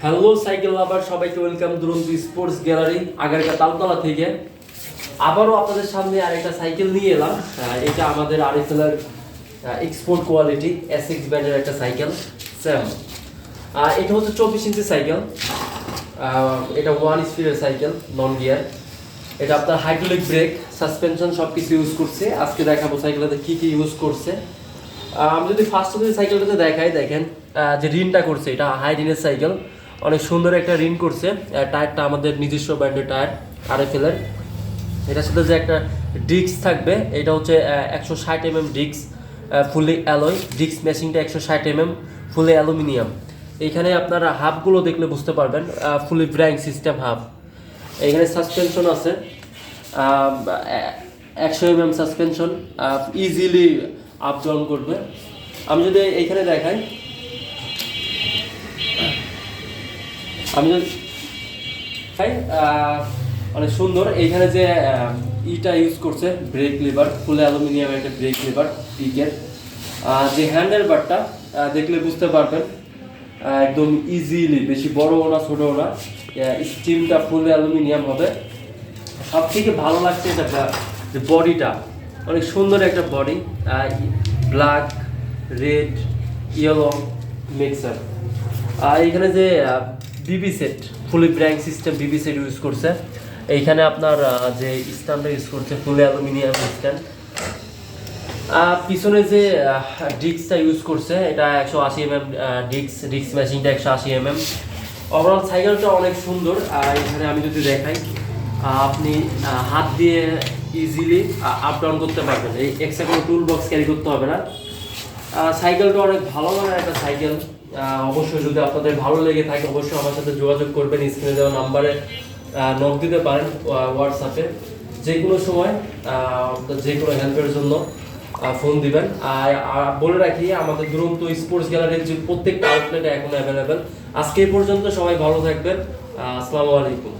Hello cycle লাভার, সবাইকে welcome দুরন্ত sports gallery আগারকা Taltala থেকে। আবারও আপনাদের সামনে আরেকটা সাইকেল নিয়ে এলাম। এটা আমাদের আরএফএল এক্সপোর্ট কোয়ালিটি এসএক্স ব্র্যান্ডের একটা সাইকেল স্যাম। এটা হচ্ছে 24 ইঞ্চি সাইকেল। এটা 1 স্পিডের সাইকেল, নন গিয়ার। এটা আপনার হাইড্রোলিক ব্রেক, সাসপেনশন সব কিছু ইউজ করছে। আজকে দেখাবো সাইকেলটাতে কী কী ইউজ করছে। আমি যদি ফার্স্ট অফ সাইকেলটাতে দেখাই, দেখেন যে রিনটা করছে, এটা হাই রিনের সাইকেল, অনেক সুন্দর একটা রিন করছে। টায়ারটা আমাদের নিজস্ব ব্র্যান্ডের টায়ার আরএফএলের। এটার সাথে যে একটা ডিস্ক থাকবে, এটা হচ্ছে 160 mm ডিস্ক, ফুলি অ্যালয় ডিস্ক। ম্যাচিংটা 160 mm, ফুলি অ্যালুমিনিয়াম। এইখানে আপনারা হাবগুলো দেখলে বুঝতে পারবেন, ফুলি ব্র্যাঙ্ক সিস্টেম হাব। এইখানে সাসপেনশন আছে 100 mm suspension, easily up down করবে। আমি যদি এইখানে দেখাই, অনেক সুন্দর। এইখানে যে ইটা ইউজ করছে, ব্রেক লিভার, ফুল অ্যালুমিনিয়াম একটা ব্রেক লিভার পিকের। যে হ্যান্ডেল বারটা দেখলে বুঝতে পারবেন, একদম ইজিলি, বেশি বড়ও না ছোটও না। স্টিমটা ফুল অ্যালুমিনিয়াম হবে। সব থেকে ভালো লাগছে এটা যে বডিটা, অনেক সুন্দর একটা body, black, red, yellow mixer. আর এইখানে যে বিবি সেট, ফুলি ব্র্যাঙ্ক সিস্টেম বিবি সেট ইউজ করছে। এইখানে আপনার যে স্ট্যান্ডটা ইউজ করছে, ফুলি অ্যালুমিনিয়াম স্ট্যান্ড। পিছনে যে ডিস্কটা ইউজ করছে, এটা 180 mm ডিস্ক ম্যাচিংটা 180 mm। ওভারঅল সাইকেলটা অনেক সুন্দর। এখানে আমি যদি দেখাই, আপনি হাত দিয়ে ইজিলি আপ ডাউন করতে পারবেন। এই এক্সট্রা কোনো টুল বক্স ক্যারি করতে হবে না। সাইকেলটা অনেক ভালো মানের একটা সাইকেল। অবশ্যই যদি আপনাদের ভালো লেগে থাকে, অবশ্যই আমার সাথে যোগাযোগ করবেন। স্ক্রিনে দেওয়া নাম্বারে নক দিতে পারেন, হোয়াটসঅ্যাপে যে কোনো সময়, যে কোনো হেল্পের জন্য ফোন দিবেন। আর বলে রাখি, আমাদের দুরন্ত স্পোর্টস গ্যালারির যে প্রত্যেকটা আউটলেটে এখন অ্যাভেলেবেল। আজকে এই পর্যন্ত, সবাই ভালো থাকবেন। আসসালামু আলাইকুম।